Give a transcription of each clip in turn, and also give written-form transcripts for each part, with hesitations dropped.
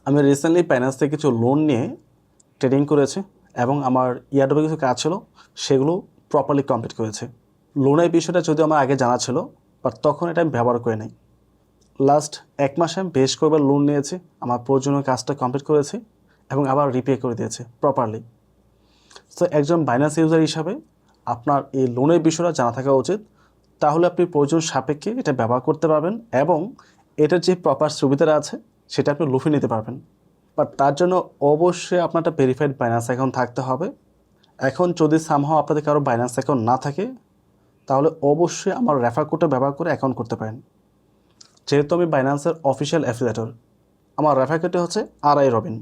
আমি recently finance থেকে কিছু লোন নিয়ে ট্রেডিং করেছি এবং আমার ইয়ারডবে কিছু কাজ ছিল, সেগুলো প্রপারলি কমপ্লিট করেছে। লোনের বিষয়টা যদিও আমার আগে জানা ছিল, বাট তখন এটা আমি ব্যবহার করে নাই। লাস্ট 1 মাসে আমি বেশ কয়েকবার লোন নিয়েছি, আমার প্রয়োজনীয় কাজটা কমপ্লিট করেছি এবং আবার রিপে করে দিয়েছে প্রপারলি। সো একজন বাইন্যান্স ইউজার হিসাবে আপনার এই লোনের বিষয়টা জানা থাকা উচিত, তাহলে আপনি প্রয়োজন সাপেক্ষে এটা ব্যবহার করতে পারবেন এবং এটার যে প্রপার সুবিধাটা আছে সেটা আপনি লুফে নিতে পারবেন। বাট তার জন্য অবশ্যই আপনার একটা ভেরিফাইড বাইন্যান্স অ্যাকাউন্ট থাকতে হবে। এখন যদি সামহাও আপনাদের কারো বাইন্যান্স অ্যাকাউন্ট না থাকে, তাহলে অবশ্যই আমার রেফার কোডটা ব্যবহার করে অ্যাকাউন্ট করতে পারেন। যেহেতু আমি বাইন্যান্সের অফিসিয়াল অ্যাফিলিয়েটর, আমার রেফার কোডটি হচ্ছে RI রবিন।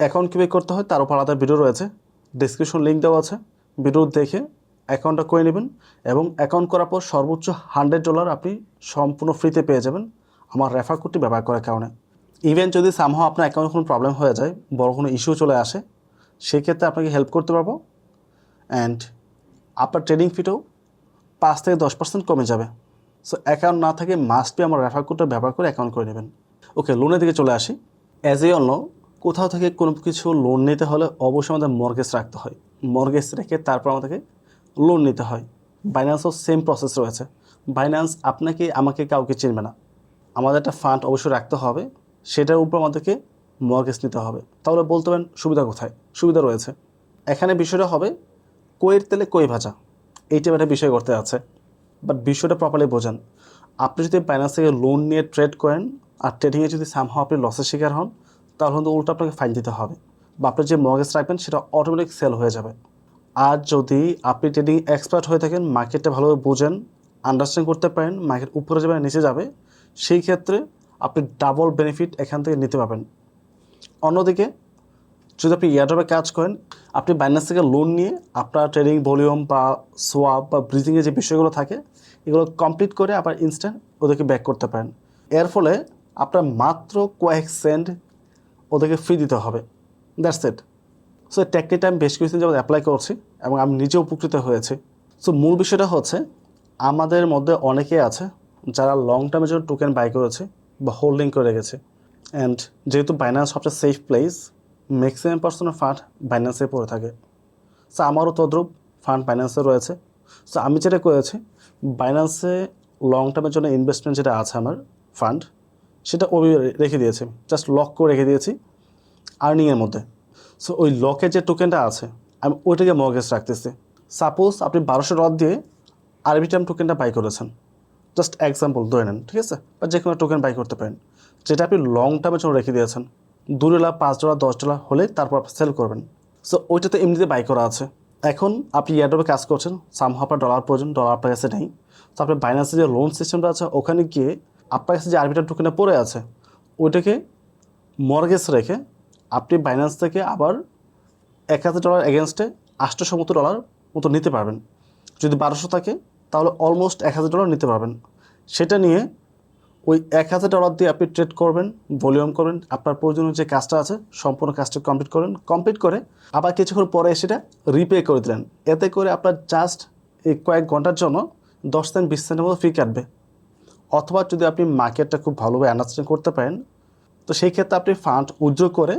অ্যাকাউন্ট কীভাবে করতে হয় তার উপর আলাদা ভিডিও রয়েছে, ডিসক্রিপশন লিঙ্ক দেওয়া আছে, ভিডিও দেখে অ্যাকাউন্টটা করে নেবেন এবং অ্যাকাউন্ট করার পর সর্বোচ্চ $100 আপনি সম্পূর্ণ ফ্রিতে পেয়ে যাবেন আমার রেফার কোডটি ব্যবহার করার কারণে। ইভেন যদি সামহাও আপনার অ্যাকাউন্টে কোনো প্রবলেম হয়ে যায়, বড় কোনো ইস্যু চলে আসে, সেক্ষেত্রে আপনাকে হেল্প করতে পারবো অ্যান্ড আপনার ট্রেডিং ফিটাও 5 থেকে 10% কমে যাবে। সো অ্যাকাউন্ট না থাকে মাস্ট বি আমার রেফার কোডটা ব্যবহার করে অ্যাকাউন্ট করে নেবেন। ওকে, লোনের দিকে চলে আসি। অ্যাজ এ অন্য কোথাও থেকে কোনো কিছু লোন নিতে হলে অবশ্যই আমাদের মর্গেজ রাখতে হয়। মর্গেজ রেখে তারপর আমাদেরকে লোন নিতে হয়। বাইন্যান্সও সেম প্রসেস রয়েছে। বাইন্যান্স আপনাকে আমাকে কাউকে চিনবে না, আমাদের একটা ফান্ড অবশ্যই রাখতে হবে, সেটার উপর আমাদেরকে মর্গেজ নিতে হবে। তাহলে বলতে পারেন সুবিধা কোথায়? সুবিধা রয়েছে। এখানে বিষয়টা হবে কইয়ের তেলে কই ভাজা, এই টাইপের একটা বিষয় করতে আছে। বাট বিষয়টা প্রপারলি বোঝেন। আপনি যদি বাইন্যান্স থেকে লোন নিয়ে ট্রেড করেন আর ট্রেডিংয়ে যদি সামহাও আপনি লসের শিকার হন, তাহলে কিন্তু উল্টো আপনাকে ফাইন দিতে হবে বা আপনি যে মর্গেজ রাখবেন সেটা অটোমেটিক সেল হয়ে যাবে। আর যদি আপনি ট্রেডিং এক্সপার্ট হয়ে থাকেন, মার্কেটটা ভালোভাবে বোঝেন, আন্ডারস্ট্যান্ড করতে পারেন মার্কেট উপরে যাবে নিচে যাবে, সেই ক্ষেত্রে আপনি ডাবল বেনিফিট এখান থেকে নিতে পারবেন। অন্যদিকে যদি আপনি এয়ারড্রপে কাজ করেন, আপনি বাইন্যান্স থেকে লোন নিয়ে আপনার ট্রেডিং ভলিউম বা সোয়াপ বা ব্রিজিংয়ের যে বিষয়গুলো থাকে এগুলো কমপ্লিট করে আবার ইনস্ট্যান্ট ওদেরকে ব্যাক করতে পারেন। এর ফলে আপনার মাত্র কয়েক সেন্ট ওদেরকে ফ্রি দিতে হবে। That's it. সো এই টেকনিকটা আমি বেশ কিছুদিন যাবত অ্যাপ্লাই করছি এবং আমি নিজেও উপকৃত হয়েছি। সো মূল বিষয়টা হচ্ছে, আমাদের মধ্যে অনেকেই আছে যারা লং টার্মের জন্য টোকেন বাই করেছে বা হোল্ডিং করে রেখেছে। অ্যান্ড যেহেতু বাইন্যান্স সবচেয়ে সেফ প্লেস, ম্যাক্সিমাম পার্সেন্টের ফান্ড বাইন্যান্সে পড়ে থাকে। সো আমারও তদ্রুপ ফান্ড বাইন্যান্সে রয়েছে। সো আমি যেটা করেছি, বাইন্যান্সে লং টার্মের জন্য ইনভেস্টমেন্ট যেটা আছে আমার ফান্ড, সেটা ওই রেখে দিয়েছি, জাস্ট লক করে রেখে দিয়েছি আর্নিংয়ের মধ্যে। সো ওই লকের যে টোকেনটা আছে আমি ওইটাকে মর্গেজ রাখতেছি। সাপোজ আপনি $1200 দিয়ে আরবিটাম টোকেনটা বাই করেছেন, জাস্ট এক্সাম্পল ধরে নেন, ঠিক আছে? বা যে কোনো টোকেন বাই করতে পারেন যেটা আপনি লং টার্মের জন্য রেখে দিয়েছেন। $2, $5, $10 হলে তারপর আপনি সেল করবেন। সো ওইটা তো এমনিতে বাই করা আছে। এখন আপনি এয়ারড্রপে কাজ করছেন, সামহাও আপনার ডলার প্রয়োজন, ডলার আপনার কাছে নেই। তো আপনি বাইন্যান্সের যে লোন সিস্টেমটা আছে ওখানে গিয়ে আপনার কাছে যে আরবিটাম টোকেনটা পড়ে আছে ওইটাকে মর্গেজ রেখে আপনি বাইন্যান্স থেকে আবার $1000 এগেনস্টে $870 মতো নিতে পারবেন। যদি 1200 থাকে তাহলে অলমোস্ট $1000 নিতে পারবেন। সেটা নিয়ে ওই $1000 দিয়ে আপনি ট্রেড করবেন, ভলিউম করবেন, আপনার প্রয়োজনীয় যে কাজটা আছে সম্পূর্ণ কাজটা কমপ্লিট করেন। কমপ্লিট করে আবার কিছুক্ষণ পরে সেটা রিপে করে দিলেন। এতে করে আপনার জাস্ট এই কয়েক ঘন্টার জন্য 10 সেন্ট 20 সেন্টের মতো ফি কাটবে। অথবা যদি আপনি মার্কেটটা খুব ভালোভাবে আন্ডারস্ট্যান্ড করতে পারেন, তো সেই ক্ষেত্রে আপনি ফান্ড উইথড্র করে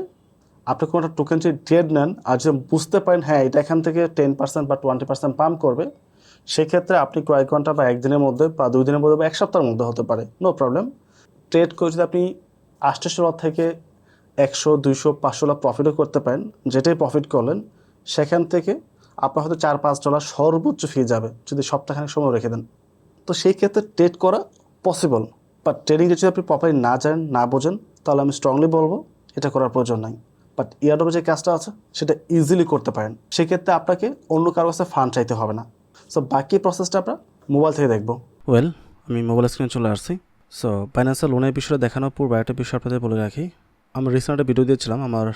আপনি কোনো একটা টোকেন যদি ট্রেড নেন আর যদি বুঝতে পারেন হ্যাঁ এটা এখান থেকে 10% বা 20% পাম্প করবে, সেক্ষেত্রে আপনি কয়েক ঘন্টা বা একদিনের মধ্যে বা 2 দিনের মধ্যে বা 1 সপ্তাহের মধ্যে হতে পারে, নো প্রবলেম, ট্রেড করে যদি আপনি $800 থেকে 100, 200, $500 প্রফিটও করতে পারেন, যেটাই প্রফিট করলেন সেখান থেকে আপনার হয়তো $4-5 সর্বোচ্চ ফি যাবে যদি সপ্তাহখানেক সময় রেখে দেন। তো সেই ক্ষেত্রে ট্রেড করা পসিবল, বাট ট্রেডিংটা যদি আপনি প্রপারলি না জানেন, না বোঝেন, তাহলে আমি স্ট্রংলি বলবো এটা করার প্রয়োজন নাই। বাট এয়ারড্রপে যে কাজটা আছে সেটা ইজিলি করতে পারেন। সেক্ষেত্রে আপনাকে অন্য কারো কাছে ফান্ড চাইতে হবে না। সো বাকি প্রসেসটা আমরা মোবাইল থেকে দেখব। ওয়েল, আমি মোবাইল স্ক্রিনে চলে আসছি। সো ফাইন্যান্সিয়াল লোনের বিষয়ে দেখানোর পূর্বে একটা বিষয় আপনাদের বলে রাখি। আমি রিসেন্ট একটা ভিডিও দিয়েছিলাম আমার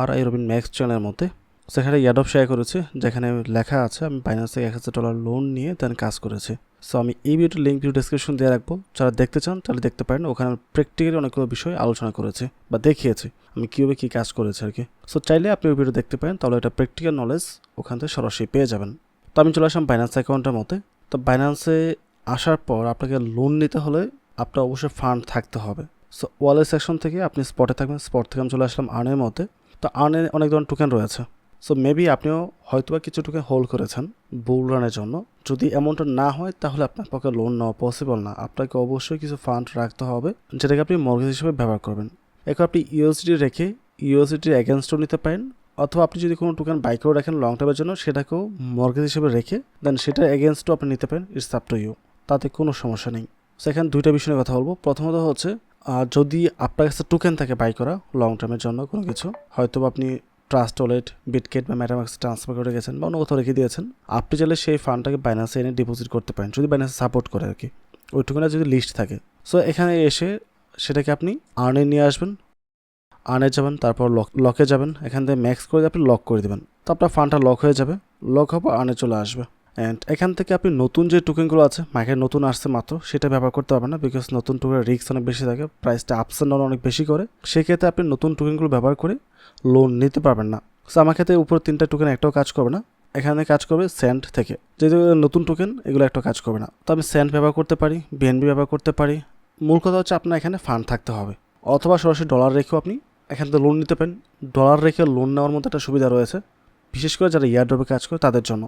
RI রবিন ম্যাক্স চ্যানেলের মধ্যে, সেখানে এয়ারড্রপ শেয়ার করেছি যেখানে লেখা আছে আমি ফাইন্যান্স থেকে $1000 লোন নিয়ে দেন কাজ করেছি। সো আমি এই ভিডিওর লিঙ্ক ডিসক্রিপশন দিয়ে রাখবো, যারা দেখতে চান তাহলে দেখতে পারেন। ওখানে প্র্যাকটিক্যালি অনেকগুলো বিষয় আলোচনা করেছি বা দেখিয়েছি আমি কীভাবে কী কাজ করেছি আর কি। সো চাইলে আপনি ওই ভিডিও দেখতে পারেন, তাহলে একটা প্র্যাকটিক্যাল নলেজ ওখান থেকে সরাসরি পেয়ে যাবেন। তো আমি চলে আসলাম বাইন্যান্স অ্যাকাউন্টের মধ্যে। তো বাইন্যান্সে আসার পর আপনাকে লোন নিতে হলে আপনার অবশ্যই ফান্ড থাকতে হবে। সো ওয়ালেট সেকশন থেকে আপনি স্পটে থাকবেন, স্পট থেকে আমি চলে আসলাম আর্নের মধ্যে। তো আর্নে অনেক ধরনের টোকেন রয়েছে। সো মেবি আপনিও হয়তোবা কিছু টোকেন হোল্ড করেছেন বুল রানের জন্য। যদি এমনটা না হয় তাহলে আপনার পক্ষে লোন নেওয়া পসিবল না। আপনাকে অবশ্যই কিছু ফান্ড রাখতে হবে যেটাকে আপনি মর্গেজ হিসেবে ব্যবহার করবেন। এখন আপনি ইউএসডি রেখে ইউএসডির এগেনস্টও নিতে পারেন, অথবা আপনি যদি কোনো টোকেন বাই করে রাখেন লং টাইমের জন্য সেটাকেও মর্গেজ হিসেবে রেখে দেন সেটার এগেনস্টও আপনি নিতে পারেন। ইটস আপ টু ইউ, তাতে কোনো সমস্যা নেই। সেখানে দুইটা বিষয় নিয়ে কথা বলবো। প্রথমত হচ্ছে যদি আপনার কাছে টোকেন থাকে বাই করা লং টার্মের জন্য কোনো কিছু, হয়তো আপনি ট্রাস্ট ওয়ালেট, বিটগেট বা ম্যাটামাক্সে ট্রান্সফার করে গেছেন বা অন্য কোথাও রেখে দিয়েছেন, আপনি চাইলে সেই ফান্ডটাকে বাইন্যান্সে এনে ডিপোজিট করতে পারেন যদি বাইন্যান্সে সাপোর্ট করে আর কি, ওই টোকেনটা যদি লিস্ট থাকে। সো এখানে এসে সেটাকে আপনি আর্নে নিয়ে আসবেন, আর্নে যাবেন, তারপর লকে যাবেন, এখান থেকে ম্যাক্স করে আপনি লক করে দেবেন। তো আপনার ফান্ডটা লক হয়ে যাবে, লক হওয়ার আর্নে চলে আসবে। অ্যান্ড এখান থেকে আপনি নতুন যে টোকেনগুলো আছে, মার্কেট নতুন আসছে মাত্র, সেটা ব্যবহার করতে পারবেন না, বিকজ নতুন টোকেনের রিস্ক অনেক বেশি থাকে, প্রাইসটা আপস অ্যান্ড ডাউন অনেক বেশি করে। সেক্ষেত্রে আপনি নতুন টোকেনগুলো ব্যবহার করে লোন নিতে পারবেন না। সো আমার ক্ষেত্রে উপর 3টা টোকেন একটাও কাজ করবে না, এখানে কাজ করবে স্যান্ড থেকে, যেহেতু নতুন টোকেন এগুলো একটা কাজ করবে না। তো আমি স্যান্ড ব্যবহার করতে পারি, বিএনবি ব্যবহার করতে পারি। মূল কথা হচ্ছে আপনার এখানে ফান্ড থাকতে হবে, অথবা সরাসরি ডলার রেখেও আপনি এখান থেকে লোন নিতে পারেন। ডলার রেখে লোন নেওয়ার মধ্যে একটা সুবিধা রয়েছে, বিশেষ করে যারা ইয়ারড্রপে কাজ করে তাদের জন্য।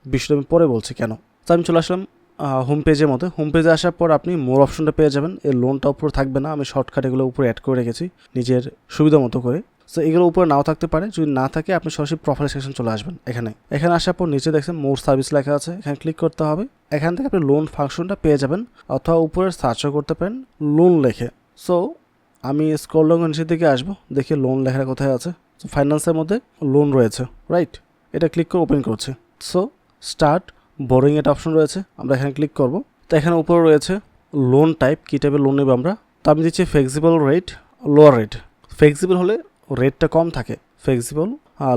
বিষয়টা আমি পরে বলছি কেন। তো আমি চলে আসলাম হোম পেজের মধ্যে। হোম পেজে আসার পর আপনি মোর অপশনটা পেয়ে যাবেন। এই লোনটা উপরে থাকবে না, আমি শর্টকাট এগুলো উপরে অ্যাড করে রেখেছি নিজের সুবিধা মতো করে। সো এগুলো উপরে নাও থাকতে পারে, যদি না থাকে আপনি সরাসরি প্রোফাইল সেকশন চলে আসবেন। এখানে আসার পর নিচে দেখছেন মোর সার্ভিস লেখা আছে, এখানে ক্লিক করতে হবে। এখান থেকে আপনি লোন ফাংশনটা পেয়ে যাবেন, অথবা উপরে সার্চও করতে পারেন লোন লেখে। সো আমি স্ক্রল ডাউন নিচের দিকে আসবো, দেখি লোন লেখাটা কোথায় আছে। সো ফাইন্যান্সের মধ্যে লোন রয়েছে, রাইট? এটা ক্লিক করে ওপেন করছে। সো স্টার্ট বোরিং একটা অপশন রয়েছে, আমরা এখানে ক্লিক করব। তো এখানে উপরে রয়েছে লোন টাইপ, কী টাইপের লোন নেবে আমরা। তো আমি দিচ্ছি flexible rate, lower rate. Flexible হলে রেটটা কম থাকে, ফ্লেক্সিবল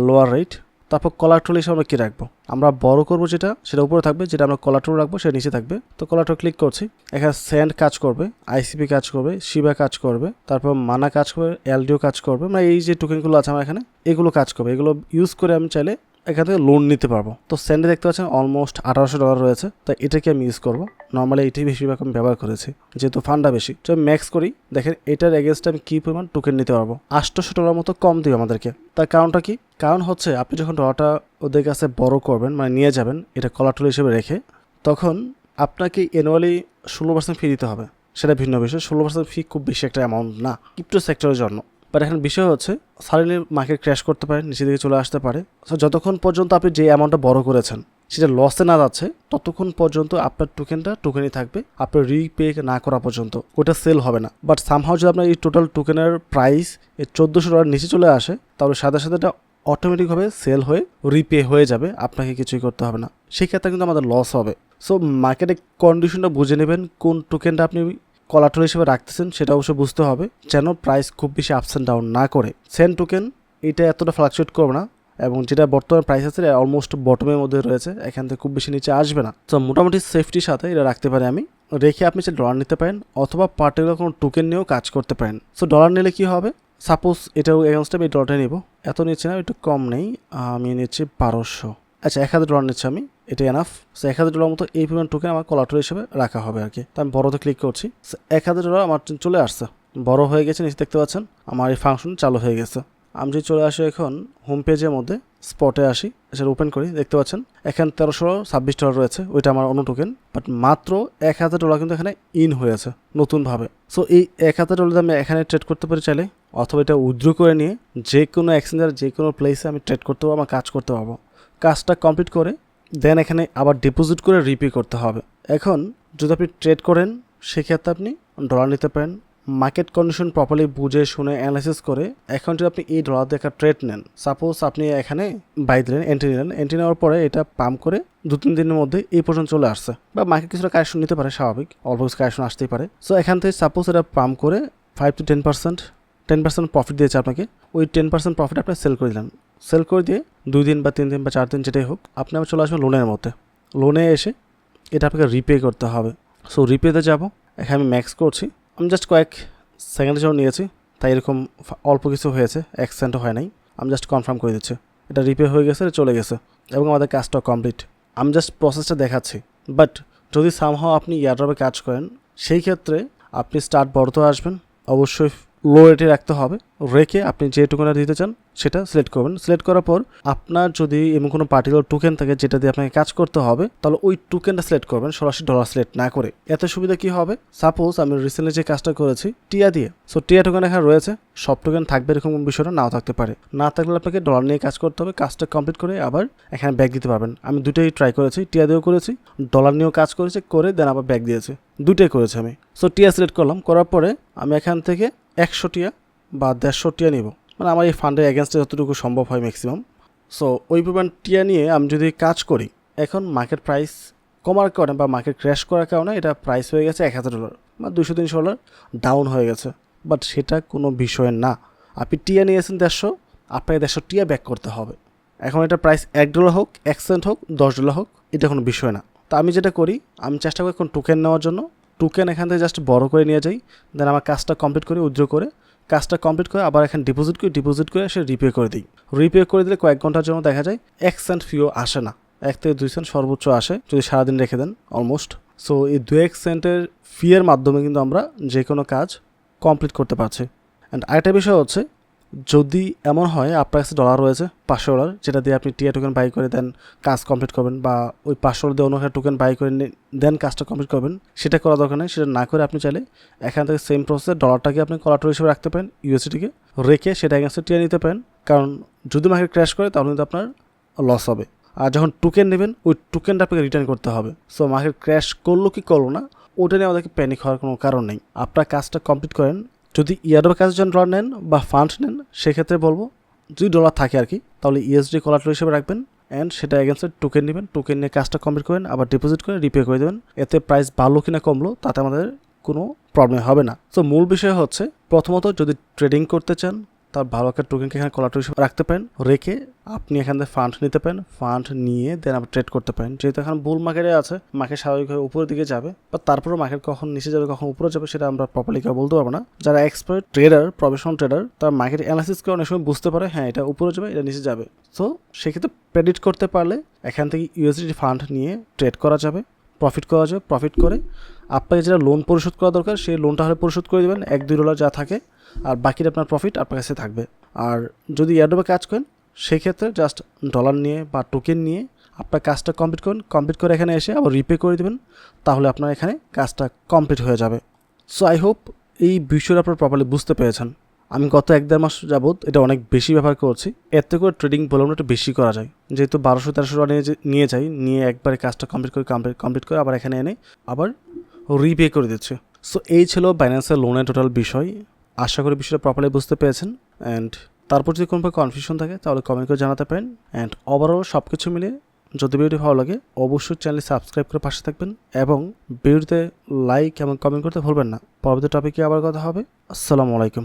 লোয়ার রেট। তারপর কলারট্রল হিসেবে আমরা কী রাখবো, আমরা বড় করবো সেটা উপরে থাকবে, যেটা আমরা কলারট্রল রাখবো সেটা নিচে থাকবে। তো কলারট্রল ক্লিক করছি, এখানে স্যান্ড কাজ করবে, আইসিপি কাজ করবে, শিবা কাজ করবে, তারপর মানা কাজ করবে, এলডিও কাজ করবে। মানে এই যে টোকেনগুলো আছে আমার এখানে, এগুলো কাজ করবে। এগুলো ইউজ করে আমি চাইলে এখান থেকে লোন নিতে পারবো। তো স্যান্ডে দেখতে পাচ্ছেন অলমোস্ট $1800 রয়েছে, তাই এটাকে আমি ইউজ করবো। নর্মালি এটাই বেশিরভাগ আমি ব্যবহার করেছি, যেহেতু ফান্ডটা বেশি। তো ম্যাক্স করি, দেখেন এটার এগেনস্টে আমি কী পরিমাণ টোকেন নিতে পারবো। $800 মতো কম দিবে আমাদেরকে। তার কারণটা কি? কারণ হচ্ছে আপনি যখন ডলারটা ওদের কাছে বড় করবেন, মানে নিয়ে যাবেন এটা কলারট্রল হিসেবে রেখে, তখন আপনাকে অ্যানুয়ালি 16% ফি দিতে হবে। সেটা ভিন্ন বিষয়, 16% ফি খুব বেশি একটা অ্যামাউন্ট না ক্রিপ্টো সেক্টরের জন্য। বাট এখন বিষয় হচ্ছে সাডেনলি মার্কেট ক্র্যাশ করতে পারে, নিচে দিকে চলে আসতে পারে। সো যতক্ষণ পর্যন্ত আপনি যে অ্যামাউন্টটা বড় করেছেন সেটা লসে না যাচ্ছে, ততক্ষণ পর্যন্ত আপনার টোকেনই থাকবে, আপনার রিপে না করা পর্যন্ত ওটা সেল হবে না। বাট সামহাও যদি আপনার এই টোটাল টোকেনের প্রাইস এই $1400 নিচে চলে আসে, তাহলে সাথে সাথে এটা অটোমেটিকভাবে সেল হয়ে রিপে হয়ে যাবে, আপনাকে কিছুই করতে হবে না। সেই ক্ষেত্রে কিন্তু আমাদের লস হবে। সো মার্কেটের কন্ডিশনটা বুঝে নেবেন, কোন টোকেনটা আপনি কলারট্রল হিসেবে রাখতেছেন সেটা অবশ্যই বুঝতে হবে, যেন প্রাইস খুব বেশি আপস অ্যান্ড ডাউন না করে। সেন টোকেন এটা এতটা ফ্লাকচুয়েট করবে না, এবং যেটা বর্তমানে প্রাইস আছে অলমোস্ট বটমের মধ্যে রয়েছে, এখান থেকে খুব বেশি নিচে আসবে না। তো মোটামুটি সেফটির সাথে এটা রাখতে পারি আমি। রেখে আপনি যে ডলার নিতে পারেন, অথবা পার্টিকুলার কোনো টোকেন নিয়েও কাজ করতে পারেন। সো ডলার নিলে কি হবে, সাপোজ এটাও এগেনস্টে আমি এই ডলারটা নেব, এত নিচ্ছি না, একটু কম নেই, আমি নিচ্ছি 1200। আচ্ছা, $1000 নিচ্ছি আমি, এটা এনাফ। সো $1000 মতো এই পরিমাণ টোকেন আমার কলারট্রল হিসেবে রাখা হবে আর কি। তো আমি বড়তে ক্লিক করছি, $1000 আমার চলে আসছে, বড় হয়ে গেছে, নিচে দেখতে পাচ্ছেন আমার এই ফাংশন চালু হয়ে গেছে। আমি যদি চলে আসি এখন হোম পেজের মধ্যে, স্পটে আসি, সেটা ওপেন করি, দেখতে পাচ্ছেন এখানে $1326 রয়েছে, ওইটা আমার অন্য টোকেন। বাট মাত্র $1000 কিন্তু এখানে ইন হয়েছে নতুনভাবে। সো এই $1000 আমি এখানে ট্রেড করতে পারি চাইলে, অথবা এটা উইথড্র করে নিয়ে যে কোনো এক্সচেঞ্জার যে কোনো প্লেসে আমি ট্রেড করতে পারবো, আমার কাজ করতে পারবো। কাজটা কমপ্লিট করে দেন এখানে আবার ডিপোজিট করে রিপে করতে হবে। এখন যদি আপনি ট্রেড করেন, সেক্ষেত্রে আপনি ডলার নিতে পারেন, মার্কেট কন্ডিশন প্রপারলি বুঝে শুনে অ্যানালাইসিস করে। এখন যদি আপনি এই ডলার দিয়ে একটা ট্রেড নেন, সাপোজ আপনি এখানে বাই দিলেন, এন্ট্রি নিলেন, এন্ট্রি নেওয়ার পরে এটা পাম্প করে 2-3 দিনের মধ্যে এই পর্যন্ত চলে আসছে, বা মার্কেট কিছুটা কারেকশন নিতে পারে, স্বাভাবিক, অল্প কিছু কারেকশন আসতেই পারে। সো এখান থেকে সাপোজ এটা পাম্প করে 5 to 10% প্রফিট দিয়েছে আপনাকে, ওই 10% প্রফিট আপনি সেল করে দিলেন। সেল করে দিয়ে 2 দিন বা 3 দিন বা 4 দিন যেটাই হোক, আপনি আবার চলে আসবেন লোনের মধ্যে। লোনে এসে এটা আপনাকে রিপে করতে হবে। সো রিপেতে যাব, এখানে আমি ম্যাক্স করছি, আমি জাস্ট কয়েক সেকেন্ডের জন্য নিয়েছি, তাই এরকম অল্প কিছু হয়েছে, 1 সেন্টও হয় নাই। আমি জাস্ট কনফার্ম করে দিচ্ছি, এটা রিপে হয়ে গেছে, চলে গেছে, এবং আমাদের কাজটা কমপ্লিট। আমি জাস্ট প্রসেসটা দেখাচ্ছি। বাট যদি সামহাও আপনি ইয়ারড্রপে কাজ করেন, সেই ক্ষেত্রে আপনি স্টার্ট বড়তে আসবেন, অবশ্যই লো রেটে রাখতে হবে। রেখে আপনি যে টোকেনটা দিতে চান সেটা সিলেক্ট করবেন। সিলেক্ট করার পর আপনার যদি এমন কোনো পার্টিকুলার টোকেন থাকে যেটা দিয়ে আপনাকে কাজ করতে হবে, তাহলে ওই টোকেনটা সিলেক্ট করবেন, সরাসরি ডলার সিলেক্ট না করে। এত সুবিধা কি হবে, সাপোজ আমি রিসেন্টলি যে কাজটা করেছি টিয়া দিয়ে, সো টিয়া টোকেন এখানে রয়েছে, সব টোকেন থাকবে এরকম বিষয়টা নাও থাকতে পারে। না থাকলে আপনাকে ডলার নিয়ে কাজ করতে হবে, কাজটা কমপ্লিট করে আবার এখানে ব্যাক দিতে পারবেন। আমি দুটোই ট্রাই করেছি, টিয়া দিয়েও করেছি, ডলার নিয়েও কাজ করেছি, করে দেন আবার ব্যাক দিয়েছি, দুটোই করেছি আমি। সো টিয়া সিলেক্ট করলাম, করার পরে আমি এখান থেকে 100 টিয়া বা 150 টিয়া নিব, মানে আমার এই ফান্ডের এগেনস্টে যতটুকু সম্ভব হয় ম্যাক্সিমাম। সো ওই পরিমাণ টিয়া নিয়ে আমি যদি কাজ করি, এখন মার্কেট প্রাইস কমার কারণে বা মার্কেট ক্র্যাশ করার কারণে এটা প্রাইস হয়ে গেছে $1000 বা $200-300 ডাউন হয়ে গেছে। বাট সেটা কোনো বিষয় না, আপনি টিয়া নিয়েছেন 150, আপনাকে 150 টিয়া ব্যাক করতে হবে। এখন এটা প্রাইস $1 হোক, 1 সেন্ট হোক, $10 হোক, এটা কোনো বিষয় না। তো আমি যেটা করি, আমি চেষ্টা করি এখন টোকেন নেওয়ার জন্য। টোকেন এখান থেকে জাস্ট বড় করে নিয়ে যাই, দেন আমার কাজটা কমপ্লিট করে উইথড্র করে, কাজটা কমপ্লিট করে আবার এখানে ডিপোজিট করে সে রিপে করে দিই। রিপে করে দিলে কয়েক ঘন্টার জন্য দেখা যায় 1 সেন্ট ফিও আসে না, 1 থেকে 2 সেন্ট সর্বোচ্চ আসে যদি সারাদিন রেখে দেন অলমোস্ট। সো এই 2-1 সেন্টের ফিয়ের মাধ্যমে কিন্তু আমরা যে কোনো কাজ কমপ্লিট করতে পারছি। অ্যান্ড আরেকটা বিষয় হচ্ছে, যদি এমন হয় আপনার কাছে ডলার রয়েছে $500, যেটা দিয়ে আপনি টিয়া টোকেন বাই করে দেন কাজ কমপ্লিট করবেন, বা ওই $500 দিয়ে অন্য একটা টোকেন বাই করে দেন কাজটা কমপ্লিট করবেন, সেটা করা দরকার নেই। সেটা না করে আপনি চাইলে এখান থেকে সেম প্রসেসে ডলারটাকে আপনি কলাটোর হিসেবে রাখতে পারেন, ইউএসডিটিকে রেখে সেটা এগেন্সে টিয়া নিতে পারেন। কারণ যদি মার্কেট ক্র্যাশ করে তাহলে কিন্তু আপনার লস হবে। আর যখন টোকেন নেবেন ওই টোকেনটা আপনাকে রিটার্ন করতে হবে। সো মার্কেট ক্র্যাশ করলো কি করলো না, ওটা নিয়ে আমাদেরকে প্যানিক হওয়ার কোনো কারণ নেই। আপনার কাজটা কমপ্লিট করেন। যদি ইয়ারডোর কাজের জন্য ডলার নেন বা ফান্ড নেন, সেক্ষেত্রে বলবো যদি ডলার থাকে আর কি, তাহলে ইউএসডি কলাটোর হিসেবে রাখবেন অ্যান্ড সেটা এগেন্সে টোকেন নেবেন, টোকেন নিয়ে কাজটা কমপ্লিট করেন, আবার ডিপোজিট করে রিপে করে দেবেন। এতে প্রাইস বাড়লো কিনা কমলো তাতে আমাদের কোনো প্রবলেম হবে না। সো মূল বিষয় হচ্ছে, প্রথমত যদি ট্রেডিং করতে চান তার ভালো একটা টোকেনকে এখানে কলাটোর হিসেবে রাখতে পারেন, রেখে আপনি এখান থেকে ফান্ড নিতে পারেন, ফান্ড নিয়ে দেন আপনি ট্রেড করতে পারেন। যেহেতু এখন বুল মার্কেটে আছে, মার্কেট স্বাভাবিকভাবে উপরের দিকে যাবে, বা তারপরেও মার্কেট কখন নিচে যাবে কখন উপরে যাবে সেটা আমরা প্রপারলি কেউ বলতে পারবো না। যারা এক্সপার্ট ট্রেডার, প্রফেশনাল ট্রেডার, তারা মার্কেট অ্যানালাইসিস করে অনেক সময় বুঝতে পারে হ্যাঁ এটা উপরে যাবে, এটা নিচে যাবে। সো সেক্ষেত্রে প্রেডিক্ট করতে পারলে এখান থেকে ইউএসডি ফান্ড নিয়ে ট্রেড করা যাবে, প্রফিট করা যাবে। প্রফিট করে আপনাকে যেটা লোন পরিশোধ করা দরকার সেই লোনটা হলে পরিশোধ করে দেবেন, $1-2 যা থাকে, আর বাকিটা আপনার প্রফিট আপনার কাছে থাকবে। আর যদি এয়ারড্রপে কাজ করেন সেক্ষেত্রে জাস্ট ডলার নিয়ে বা টোকেন নিয়ে আপনার কাজটা কমপ্লিট করুন, কমপ্লিট করে এখানে এসে আবার রিপে করে দেবেন, তাহলে আপনার এখানে কাজটা কমপ্লিট হয়ে যাবে। সো আই হোপ এই বিষয়টা আপনারা প্রপারলি বুঝতে পেরেছেন। আমি গত 1-1.5 মাস যাবত এটা অনেক বেশি ব্যবহার করছি। এতে করে ট্রেডিং ভলিউমটা একটু বেশি করা যায়, যেহেতু 1200-1300 টাকা নিয়ে যাই, নিয়ে একবারে কাজটা কমপ্লিট করে আবার এখানে এনে আবার রিপে করে দিচ্ছে। সো এই ছিল বাইন্যান্সের লোনের টোটাল বিষয়। আশা করি বিষয়টা প্রপারলি বুঝতে পেরেছেন। অ্যান্ড তারপর যদি কোনো কনফিউশন থাকে তাহলে কমেন্ট করে জানাতে পারেন। অ্যান্ড ওভারঅল সব কিছু মিলে যদি ভিডিওটি ভালো লাগে অবশ্যই চ্যানেলটি সাবস্ক্রাইব করে পাশে থাকবেন, এবং ভিডিওতে লাইক এবং কমেন্ট করতে ভুলবেন না। পরবর্তী টপিকে আবার কথা হবে। আসসালামু আলাইকুম।